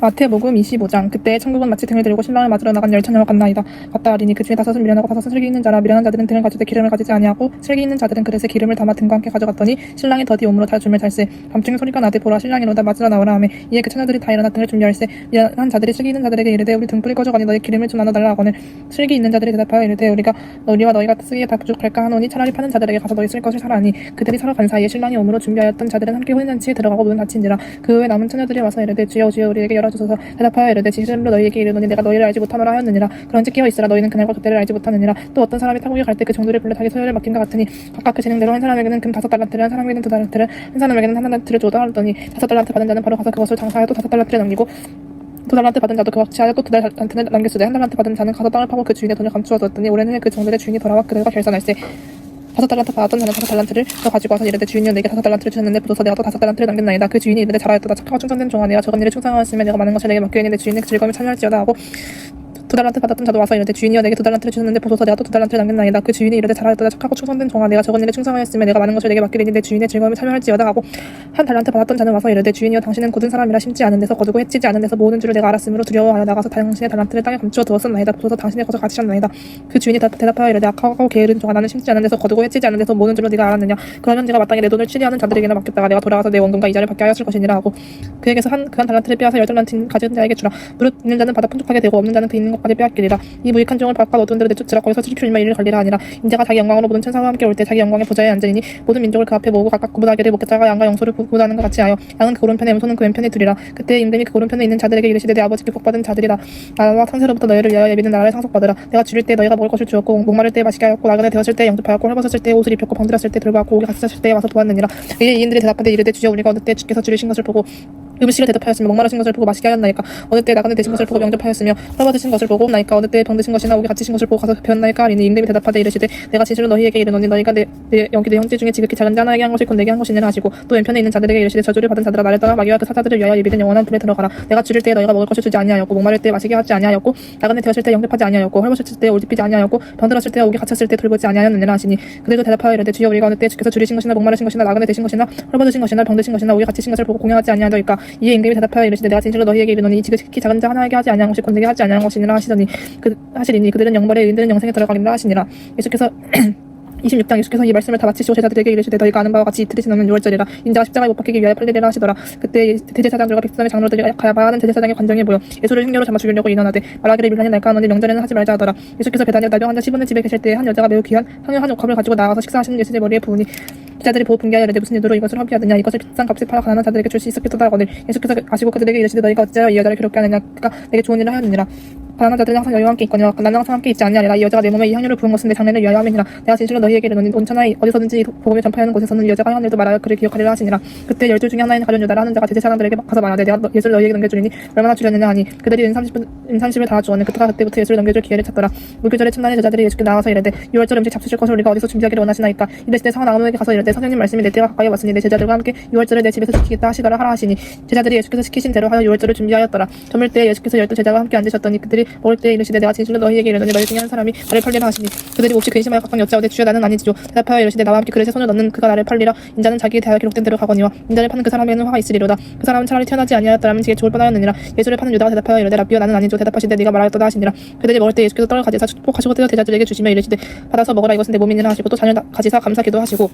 마태복음 25장. 그때 천국은 마치 등을 들고 신랑을 맞으러 나간 열처녀와 같나이다. 같다하리니 그 중에 다섯은 미련하고 다섯은 슬기 있는 자라. 미련한 자들은 등을 가지되 기름을 가지지 아니하고 슬기 있는 자들은 그릇에 기름을 담아 등과 함께 가져갔더니 신랑이 더디 오므로 다 줌을 달세. 밤중에 소리가 나되 보라 신랑이로다 맞으러 나오라 하매 이에 그 처녀들이 다 일어나 등을 준비할세. 미련한 자들이 슬기 있는 자들에게 이르되 우리 등불이 꺼져가니 너희 기름을 좀 나눠달라 하거늘 슬기 있는 자들이 대답하여 이르되 우리와 너희가 쓰기에 다 부족할까 하노니 차라리 파는 자들에게 가서 너희 쓸 것을 사라니 그들이 사러 간 사이에 신랑이 오므로 준비하였던 자들은 함께 혼인잔치에 들어가고 문은 닫힌지라. 그 후에 남은 처녀들이 와서 이르되 주여 주여 우리에게 열어주소서. 대답하여 이르되 진실로 너희에게 이르노니 내가 너희를 알지 못하노라 하였느니라. 그런즉 깨어 있으라. 너희는 그날과 그때를 알지 못하느니라. 또 어떤 사람이 타국에 갈 때 그 종들을 불러 자기 소유를 맡긴다 같으니 각각 그 재능대로 한 사람에게는 금 5달란트를 한 사람에게는 2달란트를 한 사람에게는 1달란트를 줘도 하더니 5달란트 받은 자는 바로 가서 그것을 장사하여 또 5달란트를 남기고 2달란트 받은 자도 그와 같이 하여 또 2달란트를 남겼으되 1달란트 받은 자는 가서 땅을 파고 그 주인의 돈을 감추어 두었더니 올해는 그 종들의 주인이 돌아와 그들과 결산할세. 5달란트 받았던 자는 5달란트를 더 가지고 와서 이르되 주인이여 내게 5달란트를 주셨는데 보소서 내가 또 5달란트를 남겼나이다. 그 주인이 이르되 잘하였도다. 착하고 충성된 종아 내가 적은 일을 충성하였으면 내가 많은 것을 내게 맡겨있는데 주인의 즐거움을 참여할지어다 하고 2달란트 받았던 자도 와서 이르되 주인이여 내게 2달란트를 주셨는데 보소서 내가 또 2달란트를 남겼나이다. 그 주인이 이르되 잘하였도다. 착하고 충성된 종아 내가 적은 일에 충성하였으면 내가 많은 것을 내게 맡기리니 내 주인의 즐거움을 참여할지어다 하고 1달란트 받았던 자는 와서 이르되 주인이여 당신은 굳은 사람이라 심지 않은 데서 거두고 해치지 않은 데서 모으는 줄을 내가 알았으므로 두려워하여 나가서 당신의 달란트를 땅에 감추어 두었었나이다. 보소서 당신의 것을 가지셨나이다. 그 주인이 대답하여 이르되 악하고 게으른 종아 나는 심지 않은 데서 거두고 해치지 않은 데서 모으는 줄로 네가 알았느냐. 그러면 네가 마땅히 내 돈을 취리하는 자들에게나 맡겼다가 내가 돌아가서 내 원금과 이자를 받게 하였을 것이니라 하고 그에게서 한 달란트를 빼앗아 10달란트 가진 자에게 주라. 무릇 있는 자는 받아 풍족하게 되고 없는 자는 그 있는 것까지 빼앗기리라. 이 무익한 종을 바깥 어두운 데로 내쫓으라. 거기서 수십쇼님의 일을 관리라 하니라. 인자가 자기 영광으로 모든 천사와 함께 올 때 자기 영광의 보좌에 앉으리니 모든 민족을 그 앞에 모으고 각각 구분하기를 목자가 양과 영소를 구분하는 것 같이 하여 양은 그 오른편에 염소는 그 왼편에 두리라. 그때 임금이 그 오른편에 있는 자들에게 이르시되 내 아버지께 복받은 자들이라. 나와 상세로부터 너희를 위하여 예비는 나라를 상속받으라. 내가 줄일 때 너희가 먹을 것을 주었고 목마를 때 마시게 하였고 나그네 되었을 때 영접하였고 헐벗었을 때 옷을 입혔고 병들었을 때 돌보았고 오기 갇혔을 때 와서 도왔느니라. 이에 이인들이 대답하되 이르되 주여 우리가 어느 때 주께서 줄이신 것을 보고 음식을 대접하였으며 목마르신 것을 보고 마시게 하였나이까. 어느 때 나그네 되신 것을 보고 영접하였으며 헐벗으신 것을 보고 나이까. 어느 때 병드신 것이나 오기 갇히신 것을 보고 가서 배웠나이까 하리니 임금이 대답하되 이르시되 내가 진실로 너희에게 이르노니 너희가 여기 내 형제 중에 지극히 작은 자 하나에게 한 것이 곧 내게 한 것이니라 하시고 또 왼편에 있는 자들에게 이르시되 저주를 받은 자들아 나를 따라 마귀와 그 사자들을 위하여 예비된 영원한 불에 들어가라. 내가 줄일 때에 너희가 먹을 것을 주지 아니하였고 목마를 때 마시게 하지 아니하였고 나그네 되었을 때 영접하지 아니하였고 헐벗었을 때 옷 입히지 아니하였고 병들었을 때 오기 갇혔을 때 돌보지 아니하였느니라 하시니 그들도 대답하여 이르되 주여 우리가 어느 때 주께서 줄이신 것이나 목마르신 것이나 나그네 되신 것이나 헐벗으신 것이나 병드신 것이나 오기 갇히신 것을 보고 공양하지 아니하더이까. 이에 임금이 대답하여 이르시되 내가 진실로 너희에게 이르노니 지극히 작은 자 하나에게 하지 아니한 것이 곧 내게 하지 아니한 것이니라 하시리니 그들은 영벌에 의인들은 영생에 들어가리라 하시니라. 예수께서 26장 예수께서 이 말씀을 다 마치시고 제자들에게 이르시되 너희가 아는 바와 같이 이틀이 지나면 6월절이라 인자가 십자가에 못 박히기 위하여 팔리리라 하시더라. 그때 대제사장들과 백성의 장로들이 가야바 하는 대제사장의 관정에 모여 예수를 흉녀로 잡아 죽이려고 인원하되 말하기를 밀란이 날까 하노니 명절에는 하지 말자 하더라. 예수께서 베다니아 나병 환자 시몬의 집에 계실 때 한 여자가 매우 귀한 향유 한 옥합을 가지고 나가서 식사하시는 예수의 머리에 부으니 제자들이 보고 분개하여 이르되 무슨 의도로 이것을 허비하느냐. 이것을 비싼 값에 팔아 가난한 자들에게 줄 수 있었겠도다 하거늘 예수께서 아시고 그들에게 이르시되 너희가 어찌하여 이 여자를 괴롭게 하느냐. 그가 내게 좋은 일을 하였느니라. 가난한 자들은 항상 여유와 함께 있거니와 나는 항상 함께 있지 아니하리라. 이 여자가 내 몸에 이 향유를 부은 것은 내 장례를 위하여 함이니라. 내가 진실로 너희에게 이르노니 온 천하에 어디서든지 복음을 전파하는 곳에서는 이 여자가 한 일도 말하여 그를 기억하리라 하시니라. 그때 12 중에 하나인 가룟 유다라 하는 자가 제사장들에게 가서 말하되 내가 예수를 너희에게 넘겨주리니 얼마나 주려느냐 하니 그들이 은30을 다 주었는 그때부터 예수를 넘겨줄 기회를 찾더라. 물교절에 참나는 제자들이 예수께 나와서 이르되 6월절 음식 잡수실 것을 우리가 어디서 준비하기를 원하시나이까. 이르시되 상한 아무에게 가서 이르되 선생님 말씀이 내 때가 가까이 왔으니 내 제자들과 함께 6월절을 내 집에서 지키겠다 하시더라 하라 하시니 제자들이 예수께서 시키신 대로 하여 6월절을 준비하였더라. 저물 때 예수께서 12 제자와 함께 앉으셨더니 그들이 먹을 때 이르시되 내가 진실로 너희에게 이르노니 너희 중에 한 사람이 나를 팔리라 하시니 그들이 몹시 근심하여 각각 여짜오되 주여 나는 아니지요. 대답하여 이르시되 나와 함께 그릇에 손을 넣는 그가 나를 팔리라. 인자는 자기에 대하여 기록된 대로 가거니와 인자를 파는 그 사람에는 화가 있으리로다. 그 사람은 차라리 태어나지 아니하였더라면 지게 죽을 뻔하였느니라. 예수를 파는 유다가 대답하여 이르되 라비여 나는 아니죠. 대답하시되 네가 말하였도다 하시니라. 그들이 먹을 때 예수께서 떡을 가지사 축복하시고 떼어 제자들에게 주시며 이르시되 받아서 먹으라 이것은 내 몸이니라 하시고 또 잔을 가지사 감사기도 하시고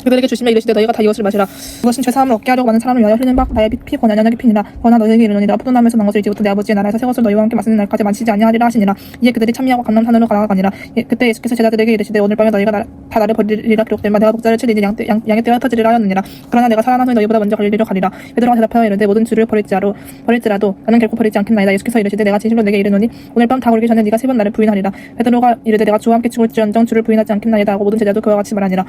그들에게 주시며 이르시되 너희가 다 이것을 마시라. 이것은 죄사함을 얻게 하려고 많은 사람을 위하여 흘리는 바 나의 피 곧 연약의 피니라. 그러나 너희에게 이르노니 내가 포도나무에서 난 것을 이제부터 내 아버지의 나라에서 새 것을 너희와 함께 마시는 날까지 마시지 아니하리라 하시니라. 이에 그들이 참미하고 감람산으로 가니라. 그때 예수께서 제자들에게 이르시되 오늘 밤에 너희가 다 나를 버리리라 기록된바 내가 목자를 치리니 양의 떼가 흩어지리라 하였느니라. 그러나 내가 살아난 후에 너희보다 먼저 갈릴리로 가리라. 베드로가 대답하여 이르되 모든 주를 버릴지라도 나는 결코 버리지 않겠나이다. 예수께서 이르시되 내가 진실로 내게 이르노니 오늘 밤 다 울기 전에 네가 3번 나를 부인하리라. 베드로가 이르되 내가 주와 함께 죽을지언정 주를 부인하지 않겠나이다 하고 모든 제자도 그와 같이 말하니라.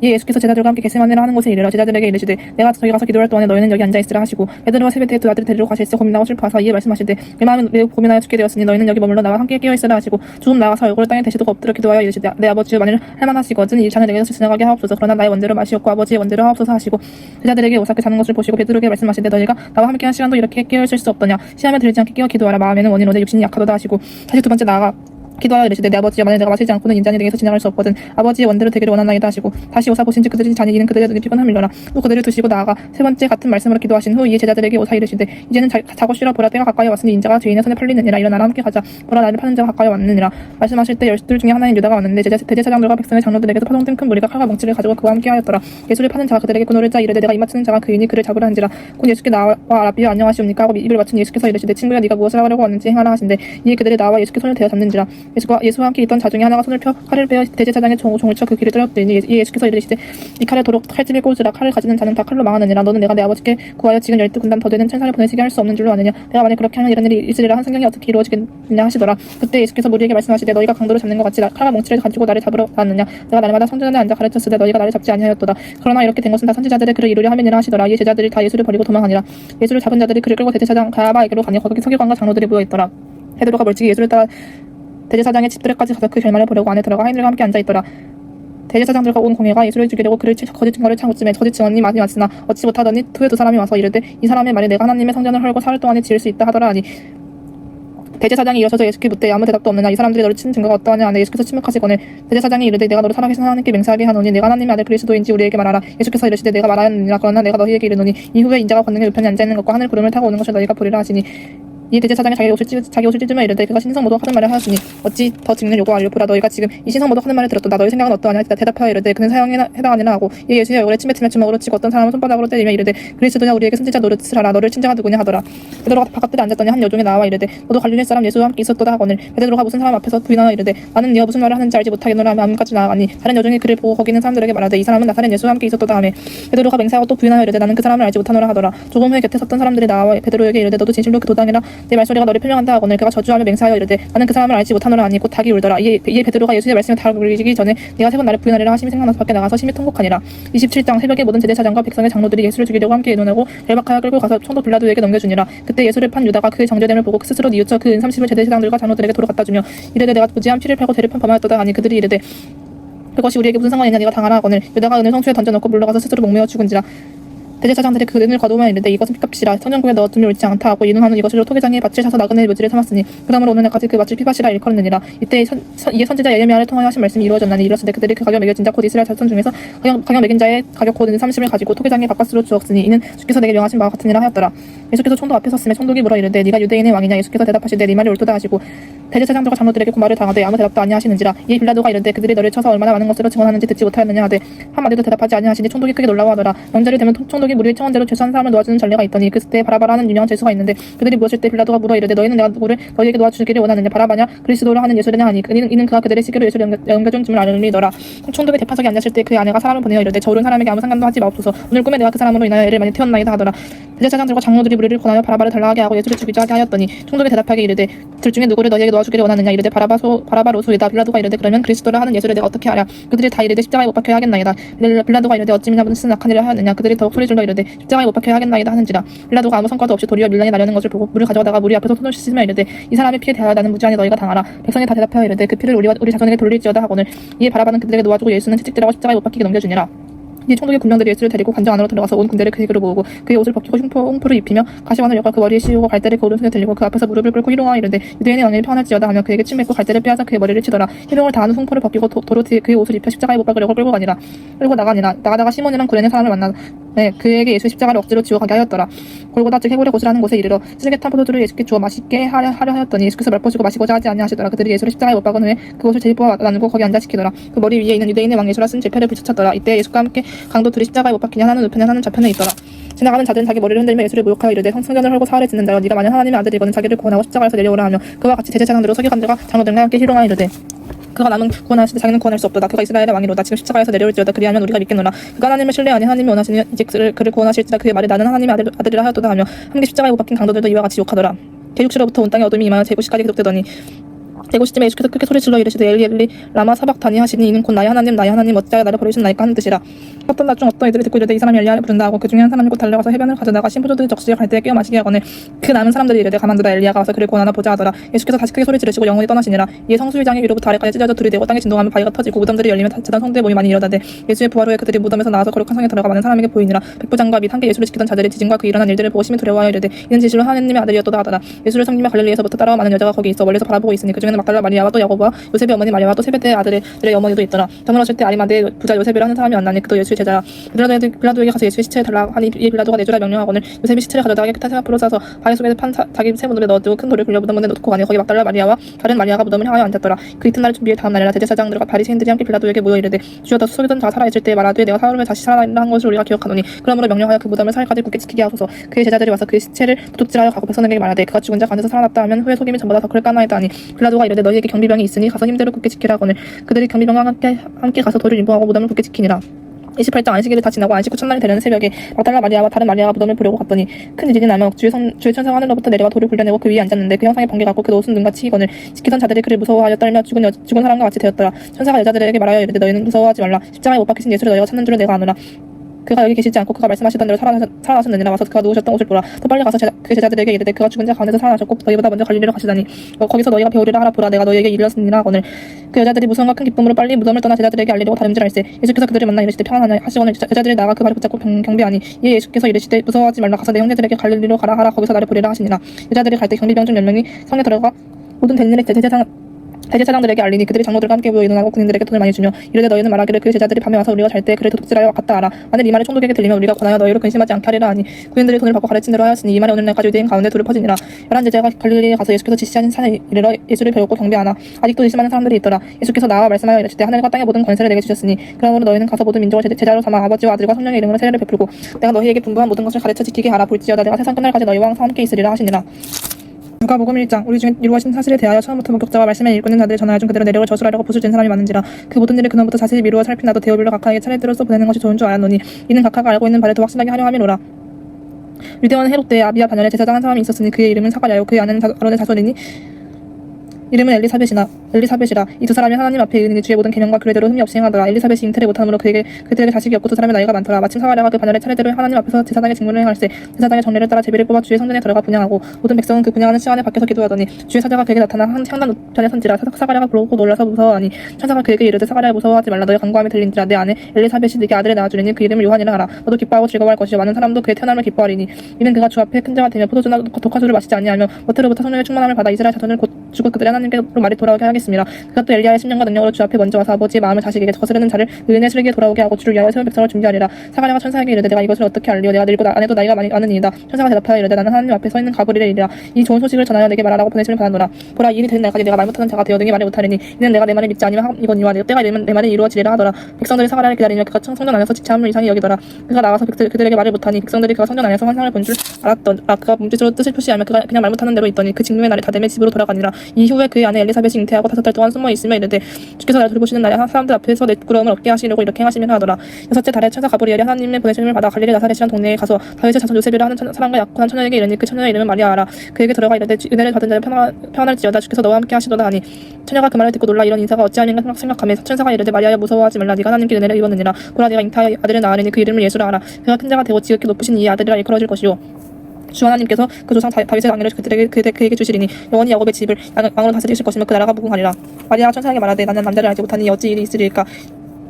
이에 예수께서 제자들과 함께 겟세마네라 하는 곳에 이르러 제자들에게 이르시되 내가 저기 가서 기도할 동안에 너희는 여기 앉아 있으라 하시고 베드로가 세베대의 두 아들을 데리러 가실새 고민하고 슬퍼하사 이에 말씀하시되 내 마음은 매우 고민하여 죽게 되었으니 너희는 여기 머물러 나와 함께 깨어 있으라 하시고 조금 나가서 얼굴을 땅에 대시도가 엎드려 기도하여 이르시되 내 아버지여 만일 할만하시거든 이 잔을 내게서 지나가게 하옵소서. 그러나 나의 원대로 마시옵고 아버지의 원대로 하옵소서 하시고 제자들에게 오사케 자는 것을 보시고 베드로에게 말씀하시되 너희가 나와 함께한 시간도 이렇게 깨어 있을 수 없더냐. 시험에 들지 않게 깨어 기도하라. 마음에는 원이 오되 육신이 약하도다 하시고 다시 두 번째 나아가 기도하여 이르시되 내 아버지여 만일 내가 마시지 않고는 인자니 내게서 지나갈 수 없거든 아버지의 원대로 되기를 원하나이다 하시고 다시 오사 보신즉 그들이 자니 이는 그들의 눈이 피곤함이로라 또 그들을 두시고 나아가 세 번째 같은 말씀으로 기도하신 후 이에 제자들에게 오사 이르시되 이제는 자고 쉬라 보라 때가 가까이 왔으니 인자가 죄인의 손에 팔리느니라 일어나라 함께 가자 보라 나를 파는 자가 가까이 왔느니라 말씀하실 때 열둘 중에 하나인 유다가 왔는데 대제사장들과 백성의 장로들에게서 파송된 큰 무리가 칼과 뭉치를 가지고 그와 함께 하였더라 예수를 파는 자가 그들에게 군호를 짜 이르되 내가 이 맞추는 자가 그이니 그를 잡으라 한지라 곧 예수께 나와 라비여 안녕하시옵니까 하고 입을 맞춘 예수께서 이르시되 친구야 네가 무엇을 하려고 왔는지 행하라 하신대 이에 그들이 나와 예수께 손을 대어 잡는지라 예수와 함께 있던 자 중에 하나가 손을 펴 칼을 빼어 대제사장의 종을 쳐 그 귀를 뚫었더니 이에 예수께서 이르시되 이 칼에 도로 칼집을 꽂으라 칼을 가지는 자는 다 칼로 망하느니라 너는 내가 내 아버지께 구하여 지금 12군단 더 되는 천사를 보내시게 할 수 없는 줄로 아느냐 내가 만약 그렇게 하면 이런 일이 있으리라 한 성경이 어떻게 이루어지겠냐 하시더라 그때 예수께서 무리에게 말씀하시되 너희가 강도를 잡는 것 같이 칼과 뭉치를 가지고 나를 잡으러 나왔느냐 내가 날마다 성전에 앉아 가르쳤으되 너희가 나를 잡지 아니하였도다 그러나 이렇게 된 것은 다 선지자들의 글을 이루려 함이니라 하시더라 이에 제자들이 다 예수를 버리고 도망하니라 예수를 잡은 자들이 그를 끌고 대제사장 가야바에게로 가니 거기 서기관과 장로들이 모여있더라 베드로가 멀찍이 예수를 따라 대제사장의 집들에까지 가서 그 결말을 보려고 안에 들어가 하인들과 함께 앉아있더라 대제사장들과 온 공회가 예수를 죽이려고 그를 거짓 증거를 찾고쯤에 거짓 증언이 많이 왔으나 얻지 못하더니 후에 두 사람이 와서 이르되 이 사람의 말에 내가 하나님의 성전을 헐고 사흘 동안에 지을 수 있다 하더라 하니 대제사장이 일어서서 예수께 묻되 아무 대답도 없느냐 이 사람들이 너를 치는 증거가 어떠하냐 하네 예수께서 침묵하시거늘 대제사장이 이르되 내가 너를 살아계신 하나님께 맹세하게 하노니 내가 하나님의 아들 그리스도인지 우리에게 말하라 예수께서 이르시되 내가 말하였느니라 그러나 내가 너희에게 이르노니 이후에 인자가 권능의 우편에 앉아있는 것과 하늘 구름을 타고 오는 것을 너희가 보리라 하시니 이 대제사장이 자기 옷을 찢으며 이르되 그가 신성모독 하는 말을 하였으니 어찌 더 증인을 요구하려 보라 너희가 지금 이 신성모독 하는 말을 들었도다 너희 생각은 어떠하냐 대답하여 이르되 그는 사형에 해당하니라 하고 이에 예수의 얼굴에 침에 주먹으로 치고 어떤 사람은 손바닥으로 때리며 이르되 그리스도냐 우리에게 선지자 노릇을 하라 너를 친자가 누구냐 하더라 베드로가 바깥들에 앉았더니 한 여종이 나와 이르되 너도 갈릴리 사람 예수와 함께 있었도다 하거늘 베드로가 무슨 사람 앞에서 부인하여 이르되 나는 네가 무슨 말을 하는지 알지 못하겠노라 하며 암까지 나아가니 다른 여종이 그를 보고 거기 있는 사람들에게 말하되 이 사람은 나사렛 예수와 함께 있었도다 하며 베드로가 맹세하고 또 부인하여 이르되 나는 그 사람을 알지 못하노라 하더라 조금 후에 곁에 섰던 사람들이 나와 베드로에게 이르되 너도 진실로 그 도당이라 내 말소리가 너를 표명한다 하거늘 그가 저주하며 맹세하여 이르되 나는 그 사람을 알지 못하노라 하니 곧 닭이 울더라 이에 베드로가 예수의 말씀을 다 물리기 전에 네가 세 번 나를 부인하리라 하심이 생각나서 밖에 나가서 심히 통곡하니라 27장 새벽에 모든 제대사장과 백성의 장로들이 예수를 죽이려고 함께 의논하고 결박하여 끌고 가서 총독 빌라도에게 넘겨주니라 그때 예수를 판 유다가 그의 정죄됨을 보고 스스로 뉘우쳐 그 은 30을 제대사장들과 장로들에게 도로 갖다 주며 이르되 내가 무지한 피를 패고 대를 범하였도다 하니 그들이 이르되 그것이 우리에게 무슨 상관이냐 네가 당하라 하거늘 유다가 은을 성추에 던져놓고 물러가서 스스로 목매어 죽은지라 대제사장들이 그 은을 거두며 이르되 이것은 피값이라 성전국에 넣어두면 옳지 않다 하고 이는 하는 이것으로 토기장에 밭을 사서 나그네의 묘지를 삼았으니 그러므로 오늘날까지 그 밭을 피밭이라 일컬느니라 이때 이에 선지자 예레미야를 통하여 하신 말씀이 이루어졌나니 이르시되 그들이 그 가격 매겨진 자 곧 이스라엘 자손 중에서 가격 매긴 자의 가격 곧 은 30을 가지고 토기장의 바깥으로 주었으니 이는 주께서 내게 명하신 바와 같으니라 하였더라 예수께서 총독 앞에 섰으며 총독이 물어 이르되 네가 유대인의 왕이냐 예수께서 대답하시되 네 말이 옳도다 하시고 대제사장들과 장로들에게 고말을 당하되 아무 대답도 아니하시는지라 이에 빌라도가 이르되 그들이 너를 쳐서 얼마나 많은 것으로 증언하는지 듣지 못하였느냐 하되 한마디도 대답하지 아니하시니 총독이 크게 놀라워하더라 명절이 되면 총독이 무리의 청원대로 죄수한 사람을 놓아주는 전례가 있더니 그때 바라바라는 유명한 죄수가 있는데 그들이 무엇일 때 빌라도가 물어 이르되 너희는 내가 누구를 너희에게 놓아주기를 원하느냐 바라바냐 그리스도를 하는 예수느냐 하니 이는 그가 그들의 시기로 예수를 연결준 줌을 알리더라 총독이 대파석에 앉았을 때 그의 아내가 사람을 보내어 이르되 저 옳은 사람에게 아무 상관도 하지 마옵소서 오늘 꿈에 내가 그 사람으로 인하여 애를 많이 태웠나이다 하더라 대제사장들과 장로들이 무리를 권하여 바라바를 달라하게 하고 예수를 죽이자 하였더니 총독이 대답하게 이르되 둘 중에 누구를 너희에게 놓아주기를 원하느냐 이르되 바라바로소이다 빌라도가 이르되 그러면 그리스도를 하는 예수를 내가 어떻게 하랴 그들이 다 이르되 십자가에 못 박혀야 하겠나이다 빌라도가 이르되 어찌미냐 무슨 악한 일을 하였느냐 그들이 더욱 소리질러 이르되 십자가에 못 박혀야 하겠나이다 하는지라 빌라도가 아무 성과도 없이 도리어 밀란이 나려는 것을 보고 물을 가져다가 무리 앞에서 손을 씻으며 이르되 이 사람의 피에 대하여 나는 무지하니 너희가 당하라 백성이 다 대답하여 이르되 그 피를 우리 자손에게 돌릴지어다 하거늘 이에 바라바는 그들에게 놓아주고 예수는 채찍질하고 십자가에 못 박히게 넘겨주니라 이 총독의 군병들이 예수를 데리고 관정 안으로 들어가서 온 군대를 그에게로 모으고 그의 옷을 벗기고 홍포를 입히며 가시관을 엮어 그 머리에 씌우고 갈대를 그 오른손에 들리고 그 앞에서 무릎을 꿇고 희롱하여 이르되 유대인의 왕이 평안할지어다 하며 그에게 침 뱉고 갈대를 빼앗아 그의 머리를 치더라 희롱을 다하는 홍포를 벗기고 도로 뒤에 그의 옷을 입혀 십자가에 못 박으려고 끌고 나가니라 나가다가 시몬이랑 구레네 사람을 만나 그에게 예수 십자가를 억지로 지워 가게 하였더라 골고다 즉 해골의 곳이라는 곳에 이르러 찌르게 탄 포도주를 예수께 주어 마시게 하려 하였더니 예수께서 말포시고 마시고자 하지 아니하시더라 그들이 예수를 십자가에 못 박은 후에 그곳을 제비뽑아 나누고 거기 앉아시키더라 그 머리 위에 있는 유대인의 왕 예수라 쓴 제패를 붙였더라 이때 예수과 함께 강도 둘이 십자가에 못 박히니 하나는 우편에 하나는 좌편에 있더라 지나가는 자들은 자기 머리를 흔들며 예수를 모욕하여 이르되 성전을 헐고 사흘에 짓는 자여 네가 만약 하나님의 아들이거든 자기를 구원하고 십자가에서 내려오라 하며 그와 같이 제사장들과 서기관들과 장로들과 함께 희롱하여 이르되 그가 남은 구원하시되 자기는 구원할 수 없도다 그가 이스라엘의 왕이로다 지금 십자가에서 내려올지어다 그리하면 우리가 믿겠노라 그가 하나님을 신뢰하니 하나님이 원하시니 이제 그를 구원하실지라 그의 말이 나는 하나님의 아들이라 하였도다 하며 함께 십자가에 못 박힌 강도들도 이와 같이 욕하더라 개육시로부터 온 땅에 어둠이 임하여 제9시까지 계속되더니 제9시쯤에 예수께서 크게 소리질러 이르시되 엘리 엘리 라마 사박다니 하시니 이는 곧 나의 하나님 어찌하여 나를 버리셨나이까 하는 뜻이라 어떤 날 중 어떤 이들이 듣고 이르되 이 사람이 엘리야를 부른다 하고 그 중에 한 사람이 곧 달려가서 해변을 가져다가 신부조들이 적시에 갈대에 끼워 마시게 하거늘 그 남은 사람들이 이르되 가만두다 엘리야가 와서 그를 권하나 보자 하더라. 예수께서 다시 크게 소리 지르시고 영혼이 떠나시니라. 이에 성수의장이 위로부터 아래까지 찢어져 들이대고 땅이 진동하며 바위가 터지고 무덤들이 열리며 재단 성도의 몸이 많이 일어나되 예수의 부활 후에 그들이 무덤에서 나와서 거룩한 성에 들어가 많은 사람에게 보이니라. 백부장과 및 함께 예수를 지키던 자들이 지진과 그 일어난 일들을 보고 심히 두려워하여 이르되 이는 진실로 하느님의 아들이었도다 하더라. 예수를 섬기며 갈릴리에서부터 따라와 많은 여자가 거기 있어 멀리서 바라보고 있으니 그 중에는 막달라 마리아와 또 야고보와 요셉의 어머니 마리아와 또 세베대의 아들의 어머니도 있더라. 저물었을 때 아리마대의 부자 요셉이라 하는 사람이 왔나니 그도 예수의 제자라. 빌라도에게 가서 예수의 시체를 달라 하니 이 빌라도가 내주라 명령하거늘 요셉이 시체를 가져다가 깨끗한 새 앞으로 싸서 바위 속에 판 자기 새 무덤에 넣어두고 큰 돌을 굴려 무덤 문에 놓고 가니 거기 막달라 마리아와 다른 마리아가 무덤을 향하여 앉았더라. 그 이튿날 준비의 다음 날이라 대제사장들과 바리새인들이 함께 빌라도에게 모여 이르되 주여 더 속이던 자가 살아있을 때 말하되 내가 사흘 후에 다시 살아나리라 한 것을 우리가 기억하노니 그러므로 명령하여 그 무덤을 사흘까지 굳게 지키게 하소서. 그의 제자들이 와서 그 시체를 도둑질하여 가고 백성에게 말하되 그가 죽은 자 가운데서 살아났다 하면 후에 속임이 전보다 더 클까나이다 하니 빌라도가 이르되 너희에게 경비병이 있으니 가서 힘대로 굳게 지키라 하거늘 그들이 경비병과 함께 가서 돌을 인도하고 무덤을 굳게 지키니라. 28장 안식일이 다 지나고 안식 후 첫날이 되려는 새벽에 막달라 마리아와 다른 마리아가 무덤을 보려고 갔더니 큰 지진이 나며 주의 천사가 하늘로부터 내려와 돌을 굴려내고 그 위에 앉았는데 그 형상의 번개 같고 그 옷은 눈같이 희건을 지키던 자들이 그를 무서워하여 떨며 죽은 사람과 같이 되었더라. 천사가 여자들에게 말하여 이르되 너희는 무서워하지 말라. 십자가에 못 박히신 예수를 너희가 찾는 줄을 내가 아노라. 그가 여기 계시지 않고 그가 말씀하시던 대로 살아나셨느니라. 와서 그가 누우셨던 옷을 보라. 더 빨리 가서 그 제자들에게 이르되 그가 죽은 자 가운데서 살아나셨고 너희보다 먼저 갈릴리로 가시다니 거기서 너희가 배우리라 하라. 보라 내가 너희에게 이르렀느니라 하거늘 그 여자들이 무서움과 큰 기쁨으로 빨리 무덤을 떠나 제자들에게 알리려고 다름질할세. 예수께서 그들을 만나 이르시되 평안하냐 하시거늘 여자들이 나가 그 발을 붙잡고 경배하니 이에 예수께서 이르시되 무서워하지 말라. 가서 내 형제들에게 갈릴리로 가라 하라. 거기서 나를 보리라 하시니라. 여자들이 갈 때 경비병 중 몇 명이 성에 들어가 모든 된 일을 대제사장들에게 알리니 그들이 장로들과 함께 모여 의논하고 군인들에게 돈을 많이 주며 이르되 너희는 말하기를 그 제자들이 밤에 와서 우리가 잘 때 그를 도둑질하여 갔다 하라. 만일 이 말이 총독에게 들리면 우리가 권하여 너희를 근심하지 않게 하리라 하니 군인들이 돈을 받고 가르친 대로 하였으니 이 말이 오늘날까지 유대인 가운데 둘을 퍼지니라. 11제자가 갈릴리에 가서 예수께서 지시하신 산에 이르러 예수를 배우고 경배하나 아직도 의심하는 사람들이 있더라. 예수께서 나와 말씀하여 이르시되 하늘과 땅의 모든 권세를 내게 주셨으니 그러므로 너희는 가서 모든 민족을 제자로 삼아 아버지와 아들과 성령의 이름으로 세례를 베풀고 내가 너희에게 분부한 모든 것을 가르쳐 지키게 하라. 볼지어다 내가 세상 끝날까지 너희와 항상 함께 있으리라 하시니라. 누가복음 1장 우리 중에 이루어진 사실에 대하여 처음부터 목격자와 말씀에 읽고 있는 자들이 전하여 준 그대로 내력을 저술하려고 붓을 든 사람이 많은지라. 그 모든 일을 그놈부터 자세히 미루어 살핀 나도 데오빌로 각하에게 차례대로 써 보내는 것이 좋은 줄 알았노니 이는 각하가 알고 있는 바를 더 확실하게 하려 함이로라. 유대원 헤롯 때에 아비야 반열에 제사장 한 사람이 있었으니 그의 이름은 사가랴요 그의 아내는 아론의 자손이니 이름은 엘리사벳이라. 이 두 사람이 하나님 앞에 이르니 주의 모든 계명과 규례대로 흠이 없이 행하더라. 엘리사벳이 잉태를 못함으로 그들에게 자식이 없고 두 사람의 나이가 많더라. 마침 사가랴가 그 반열의 차례대로 하나님 앞에서 제사장의 직무를 행할세. 제사장의 정례를 따라 제비를 뽑아 주의 성전에 들어가 분향하고 모든 백성은 그 분향하는 시간에 밖에서 기도하더니 주의 사자가 그에게 나타나 향단 우편에 선지라. 사가랴가 보고 놀라서 무서워하니 천사가 그에게 이르되 사가랴 무서워하지 말라. 너의 간구함이 들린지라. 내 아내 엘리사벳이 네게 아들을 낳아주리니 그 이름을 요한이라 하라. 너도 기뻐하고 즐거워할 것이요 많은 사람도 그의 태어남을 기뻐하리니 이는 그가 주 앞에 큰 자가 되며 포도주나 독화수를 마시지 아니하며 겉으로부터 성령의 충만함을 받아 이스라엘 자손을 곧 주고 그들의 하나님께로 말이 돌아오게 하겠습니다. 그가 또 엘리야의 심령과 능력으로 주 앞에 먼저 와서 아버지의 마음을 자식에게 거스르는 자를 의인의 슬기에 돌아오게 하고 주를 위하여 세운 백성을 준비하리라. 사가랴가 천사에게 이르되 내가 이것을 어떻게 알리오. 내가 늙고 아내도 나이가 많으니이다. 천사가 대답하여 이르되 나는 하나님 앞에 서 있는 가브리엘이라. 이 좋은 소식을 전하여 내게 말하라고 보내심을 받았노라. 보라 이 일이 되는 날까지 내가 말 못하는 자가 되어 능히 말을 못하리니 이는 내가 내 말을 믿지 아니면 이거니와 때가 이르면 내 말이 이루어지리라 하더라. 백성들이 사가랴를 기다리며 그가 성전 안에서 지체함을 이상히 여기더라. 그가 나가서 그들에게 말을 못하니 백성들이 그가 성전 안에서 환상을 본 줄 알았더라. 그가 몸짓으로 뜻을 표시하며 그가 그냥 말 못하는 대로 있더니 그 직무의 날이 다 되매 집으로 돌아가니라. 이후에 그의 아내 엘리사벳이 잉태하고 5달 동안 숨어 있으며 이르되 주께서 나를 돌보시는 날에 사람들 앞에서 내 부끄러움을 얻게 하시려고 이렇게 행하시면 하더라. 6째 달에 천사 가브리엘이 하나님의 보내심을 받아 갈릴리 나사렛이라는 동네에 가서 다윗의 자손 요셉이라 하는 사람과 약혼한 처녀에게 이르니 그 처녀의 이름은 마리아라. 그에게 들어가 이르되 은혜를 받은 자는 평안할지어다. 주께서 너와 함께 하시도다 하니 처녀가 그 말을 듣고 놀라 이런 인사가 어찌하는가 생각하며 천사가 이르되 마리아여 무서워하지 말라. 네가 하나님께 은혜를 입었느니라. 보라 네가 잉태하여 아들을 낳으리니 그 이름을 예수라 하라. 그가 큰 자가 되고 지극히 높으신 이의 아들이라 일컬어질 것이요 주 하나님께서 그 조상 다윗의 왕위를 그에게 주시리니 영원히 야곱의 집을 왕으로 다스리실 것이며 그 나라가 무궁하리라. 마리아가 천사에게 말하되 나는 남자를 알지 못하니 어찌 일이 있으리까.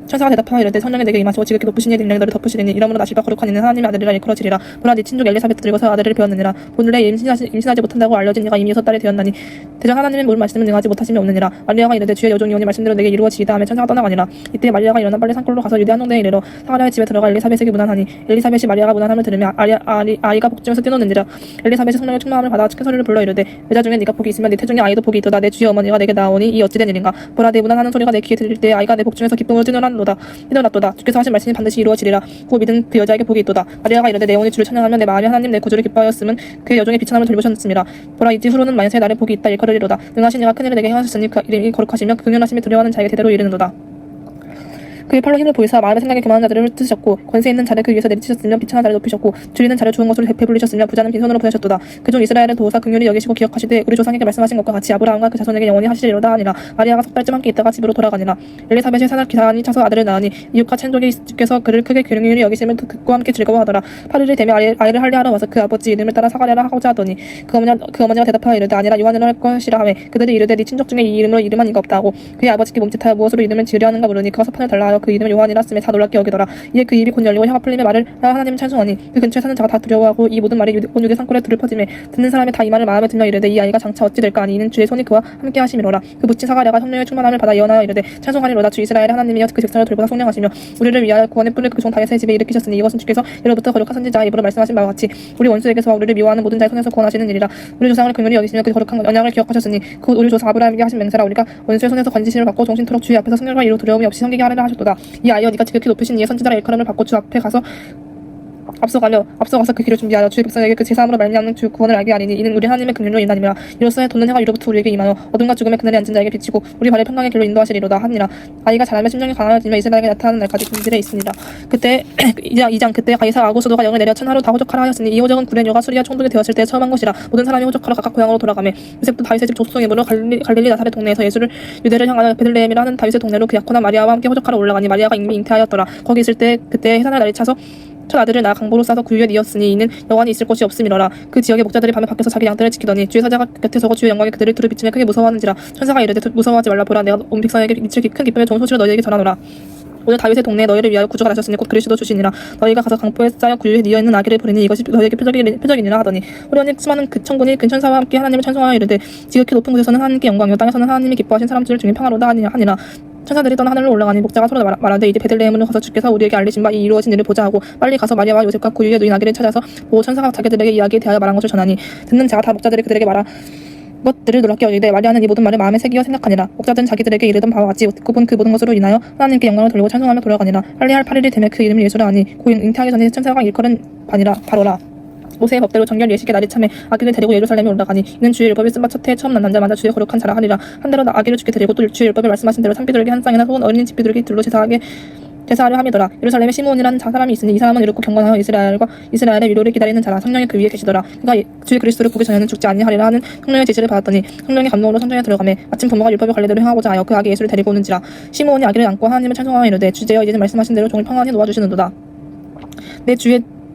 천사가 대답하여 이르되 성령이 내게 임하시고 지극히 높으신 이의 능력이 너를 덮으시리니 이러므로 나시가 거룩한 이는 하나님의 아들이라 일컬어지리라. 보라 네 친족 엘리사벳도 늙어서 아들을 배웠느니라. 본래 임신하지 못한다고 알려진 이가 이미 6달이 되었나니 대전 하나님의 뭘 말씀을 능하지 못하심이 없느니라. 마리아가 이르되 주의 여종이 오니 말씀대로 내게 이루어지이다 하며 천사가 떠나가니라. 이때 마리아가 일어나 빨리 산골로 가서 유대 한 동네에 이르러 사가랴의 집에 들어가 엘리사벳에게 문안하니 엘리사벳이 마리아가 문안함을 들으며 아이가 복중에서 뛰노는지라. 엘리사벳이 성령의 충만함을 받아 큰 소리를 불러 이르되 여자 중에 네가 복이 있으면 네 태중에 아이도 복이 있도다. 내 주의 어머니가 내게 나오니 이 어찌된 일인가. 보라 내 문안하는 소리가 내 귀에 들릴 때 아이가 내 복중에서 기쁨으로 뛰놀았도다. 주께서 하신 말씀이 반드시 이루어지리라. 고 믿은 그 여자에게 복이 있도다. 마리아가 이르되 내 영혼이 주를 찬양하며 내 마음이 하나님 내 구주를 기뻐하였음은 그의 여종의 비천함을 돌보셨음이라. 보라 이제 후로는 만세의 날에 복이 있다 일컬으리로다. 능하신 이가 큰일을 내게 행하셨으니 그 이름이 거룩하시며 긍휼하심이 두려워하는 자에게 대대로 이르는도다. 그의 팔로 힘을 보이사 마음의 생각에 교만한 자들을 흩으셨고 권세 있는 자를 그 위에서 내리치셨으며 비천한 자를 높이셨고 줄 있는 자를 좋은 것으로 베풀리셨으며 부자는 빈손으로 보내셨도다. 그중 이스라엘은 도우사 긍휼히 여기시고 기억하시되 우리 조상에게 말씀하신 것과 같이 아브라함과 그 자손에게 영원히 하시리로다 하니라. 마리아가 석 달쯤 함께 있다가 집으로 돌아가니라. 엘리사벳이 산악 기사하니 차서 아들을 낳으니 이웃과 친족이 주께서 그를 크게 긍휼히 여기심을 그와 함께 즐거워하더라. 8일이 되며 아이를 할례하러 와서 그 아버지 이름을 따라 사가랴라 하고자 하더니 그 어머니가 대답하여 이르되 아니라 요한이라 할 것이라 하매 그들이 이르되 네 친족 중에 이 이름으로 이름한 이가 없다 하고 그의 아버지께 몸짓하여 무엇으로 이름을 지으려 하는가 물으니 그가 서판을 달라 하여 그 이름을 요한이라 쓰매 다 놀랍게 여기더라. 이에 그 입이 곧 열리고 혀가 풀리며 말을 하여 하나님을 찬송하니 그 근처에 사는 자가 다 두려워하고 이 모든 말이 온 유대 산골에 들을 퍼지매 듣는 사람이 다 이 말을 마음에 들며 이르되 이 아이가 장차 어찌 될까 하니 이는 주의 손이 그와 함께 하심이로라. 그 묻힌 사가랴가 성령의 충만함을 받아 예언하여 이르되 찬송하리로다. 주 이스라엘의 하나님이여 그 백성을 돌보사 속량하시며 우리를 위하여 구원의 뿔을 그 종 다윗의 집에 일으키셨으니 이것은 주께서 예로부터 거룩한 선지자의 입으로 말씀하신 바와 같이 우리 원수에게서와 우리를 미워하는 모든 자의 손에서 구원하시는 일이라. 우리 조상을 긍휼히 여기시며 그 거룩한 언약을 기억하셨으니 곧 우리 조상 아브라함에게 하신 맹세라. 우리가 원수의 손에서 건지심을 받고 종신토록 주의 앞에서 승결과 이로 두려움이 없이 섬기게 하리라 하셨도다. 이 아이여 네가 지극히 높으신 이의 선지자라 일컬음을 받고 주 앞에 가서 앞서가서 그 길을 준비하여 주의 백성에게 그 제사함으로 말미암는 주 구원을 알게 하리니 이는 우리 하나님의 긍휼로 인하니라. 이로써 돋는 해가 위로부터 우리에게 임하여 어둠과 죽음의 그늘에 앉은 자에게 비치고 우리 발을 평강의 길로 인도하시리로다 하니라. 아이가 자라며 심령이 강하여지며 이스라엘에게 나타나는 날까지 군질에 있으니라. 그때 2장 그때 가이사 아고스도가 영을 내려 천하로 다 호적하라 하였으니 이 호적은 구레뇨가 수리아 총독이 되었을 때 처음 한 것이라. 모든 사람이 호적하러 각각 고향으로 돌아가매 요셉도 다윗의 집 족속에 물어 갈릴리 나사렛 동네에서 예수를 유대를 향하여 베들레헴이라 하는 다윗의 동네로 그 약혼한 마리아와 함께 호적하러 올라가니 마리아가 이미 잉태하였더라. 거기 있을 때 그때 해산을 날이 차서 첫 아들을 낳아 강보로 싸서 구유에 이었으니 이는 여관이 있을 곳이 없음이로라. 그 지역의 목자들이 밤에 밖에서 자기 양떼를 지키더니 주의 사자가 곁에 서고 주의 영광이 그들을 두루 비추며 크게 무서워하는지라. 천사가 이르되 무서워하지 말라. 보라 내가 온 백성에게 미칠 큰 기쁨의 좋은 소식을 너희에게 전하노라. 오늘 다윗의 동네에 너희를 위하여 구주가 나셨으니 곧 그리스도 주시니라. 너희가 가서 강포에 쌓여 구유에 뉘어 있는 아기를 보리니 이것이 너희에게 표적이니라 하더니 호련히 수많은 그 천군이 그 천사와 함께 하나님을 찬송하여 이르되 지극히 높은 곳에서는 하나님께 영광이요 땅에서는 하나님이 기뻐하신 사람들 중에 평화로다 하니라. 천사들이 떠나 하늘로 올라가니 목자가 서로 말하되 이제 베들레헴으로 가서 주께서 우리에게 알리신 바 이 이루어진 일을 보자 하고 빨리 가서 마리아와 요셉과 구유에 누인 아기를 찾아서 보고 천사가 자기들에게 이야기에 대하여 말한 것을 전하니 듣는 자가 다 목자들이 그들에게 말한 것들을 놀랍게 여기되 마리아는 이 모든 말을 마음에 새기어 생각하니라. 목자들은 자기들에게 이르던 바와 같이 듣고 본 그 모든 것으로 인하여 하나님께 영광을 돌리고 찬송하며 돌아가니라. 할례할 8일이 되매 그 이름을 예수라 하니 고 잉태하기 전에 천사가 일컬은 바로라. 모세의 법대로 정결 예식의 날이 참에 아기를 데리고 예루살렘에 올라가니 이는 주의 율법이 쓴 바 첫해 처음 난 남자마다 주의 거룩한 자라 하리라. 한대로 아기를 주께 데리고 또 주의 율법을 말씀하신 대로 산비둘기 한 쌍이나 소은 어린이 집비둘기 둘로 제사하려 함이더라. 예루살렘에 시므온이라는 사람이 있으니 이 사람은 이롭고 경건하여 이스라엘의 위로를 기다리는 자라. 성령이 그 위에 계시더라. 그가 주의 그리스도를 보기 전에는 죽지 아니하리라 하는 성령의 지시를 받았더니 성령의 감동으로 성전에 들어가매 마침 부모가 율법의 관례대로 행하고자 하여 그 아기 예수를 데리고 오는지라. 시므온이 아기를 안고 하나님을 찬송하여 이르되 주제여 이제 말씀하신 대로 종을 평안히 놓아주시는도다.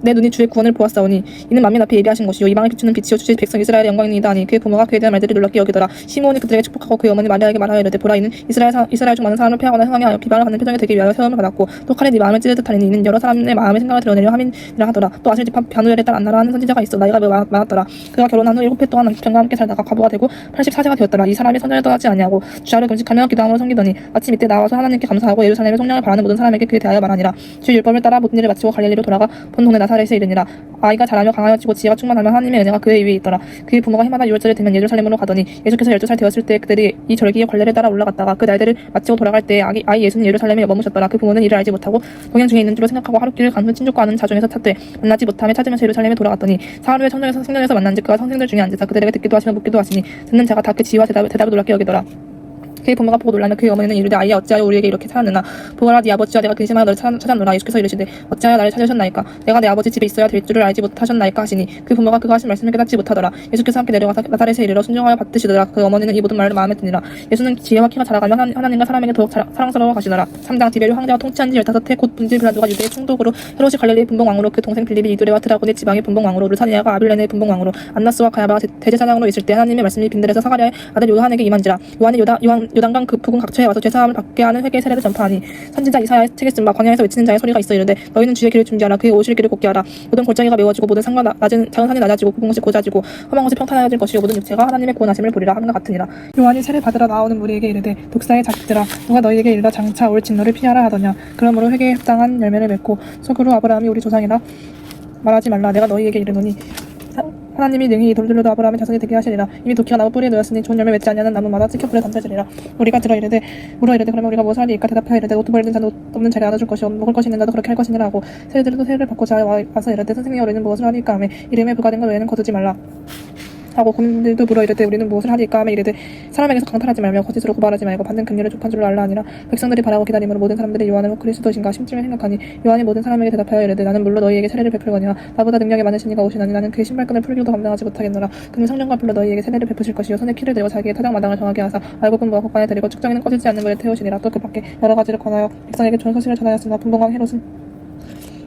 내 눈이 주의 구원을 보았사오니 이는 만민 앞에 예비하신 것이요 이방을 비추는 빛이요 주의 백성 이스라엘의 영광이니이다 하니 그의 부모가 그에 대한 말들을 놀랍게 여기더라. 시므온이 그들에게 축복하고 그의 어머니 마리아에게 말하여 이르되 보라 이는 이스라엘 중 많은 사람을 패하거나 흥하게 하여 비방을 받는 표정이 되기 위하여 세움을 받았고 또 칼에 네 마음을 찌르 듯하니 이는 여러 사람의 마음의 생각을 드러내려 함이라 하더라. 또 아셀 지파 벼누엘의 딸 안나라 하는 선지자가 있어 나이가 매우 많았더라. 그가 결혼한 후 7해 동안 남편과 함께 살다가 과부가 되고 84세가 되었더라. 이 사람이 선전을 떠나지 아니하고 주야를 금식하며 기도함으로 섬기더니 아침 이때 나와서 하나님께 감사하고 예루살렘의 속량을 바라는 모든 사람에게 그에 대하여 말하니라. 주의 율법을 따라 모든 일을 마치고 갈릴리로 돌아가 본 동네 나사렛에 이르니라. 아이가 자라며 강하여지고 지혜가 충만하며 하나님의 은혜가 그의 위에 있더라. 그의 부모가 해마다 6월절이 되면 예루살렘으로 가더니 예수께서 12살 되었을 때 그들이 이 절기의 관례를 따라 올라갔다가 그 날들을 마치고 돌아갈 때 아이 예수는 예루살렘에 머무셨더라. 그 부모는 이를 알지 못하고 동행 중에 있는 줄로 생각하고 하룻길을 간 후 친족과 아는 자중에서 찾되 만나지 못하며 찾으면서 예루살렘에 돌아갔더니 사흘 후에 성전에서 만난즉 그가 성생들 중에 앉으사 그들에게 듣기도 하시며 묻기도 하시니 듣는 자가 다 그 지혜와 대답을 놀랍게 여기더라. 그의 부모가 보고 놀라며 그의 어머니는 이르되 아이야 어찌하여 우리에게 이렇게 찾았느냐. 보아라 네 아버지와 내가 근심하여 너를 찾았노라. 예수께서 이르시되 어찌하여 나를 찾으셨나이까. 내가 내 아버지 집에 있어야 될 줄을 알지 못하셨나이까 하시니 그 부모가 그가 하신 말씀을 깨닫지 못하더라. 예수께서 함께 내려가서 나사렛에 이르러 순종하여 받드시더라. 그 어머니는 이 모든 말을 마음에 드니라. 예수는 지혜와 키가 자라가며 하나님과 사람에게 더욱 사랑스러워 가시더라. 3장 디베르 황제와 통치한 지 15해 곧 분지 빌라도가 유대의 총독으로 헤롯이 갈릴리의 분봉왕으로 그 동생 빌립이 이두레와 드라곤의 지방의 분봉왕으로 루사니아가 아빌레네의 분봉왕으로 안나스와 가야바가 대제사장으로 있을 때 하나님의 말씀이 빈들에서 사가랴의 아들 요한에게 임한지라. 요한이 요단강 그 북은 각처에 와서 죄사함을 받게 하는 회개의 세례를 전파하니 선지자 이사야의 책에 쓴 바 광야에서 외치는 자의 소리가 있어 이르되 너희는 주의 길을 준비하라. 그의 오실 길을 곱게 하라. 모든 골짜기가 메워지고 모든 산과 작은 산이 낮아지고 굽은 것이 고자지고 험한 것이 평탄하여질 것이요 모든 육체가 하나님의 구원하심을 보리라 하는 것 같으니라. 요한이 세례 받으러 나오는 무리에게 이르되 독사의 자식들아 누가 너희에게 이르러 장차 올 진노를 피하라 하더냐. 그러므로 회개에 합당한 열매를 맺고 속으로 아브라함이 우리 조상이라 말하지 말라. 내가 너희에게 이르노니 하나님이 능히 이 돌들로도 아브라함의 자손이 되게 하시리라. 이미 도끼가 나무 뿌리에 놓였으니 좋은 열매 맺지 아니하는 나무마다 찍혀 불에 던져지리라. 우리가 물어 이르되 그러면 우리가 무엇을 하리이까. 대답하여 이르되 옷 버리는 자는 옷 없는 자리에 안아줄 것이요 먹을 것이 있는 자도 그렇게 할 것이니라 하고 세례들도 세례를 받고자 와서 이르되 선생님 우리는 무엇을 하리이까 하며 이름에 부과된 것 외에는 거두지 말라. 하고 군인들도 물어 이르되 우리는 무엇을 하리까 하며 이르되 사람에게서 강탈하지 말며 거짓으로 고발하지 말고 받는 금리를 족한 줄로 알라 하니라. 백성들이 바라고 기다림으로 모든 사람들이 요한을 그리스도신가 심중에 생각하니 요한이 모든 사람에게 대답하여 이르되 나는 물로 너희에게 세례를 베풀거니와 나보다 능력이 많으신 이가 오시나니 나는 그의 신발끈을 풀기도 감당하지 못하겠노라. 그는 성령과 불로 너희에게 세례를 베푸실 것이요 손에 키를 들고 자기의 타작 마당을 정하게 하사 알곡은 곡간에 데리고 측정에는 꺼지지 않는 물에 태우시니라. 또 그 밖에 여러 가지를 권하여 백성에게 좋은 소식을 전하였으나 분봉왕 헤롯은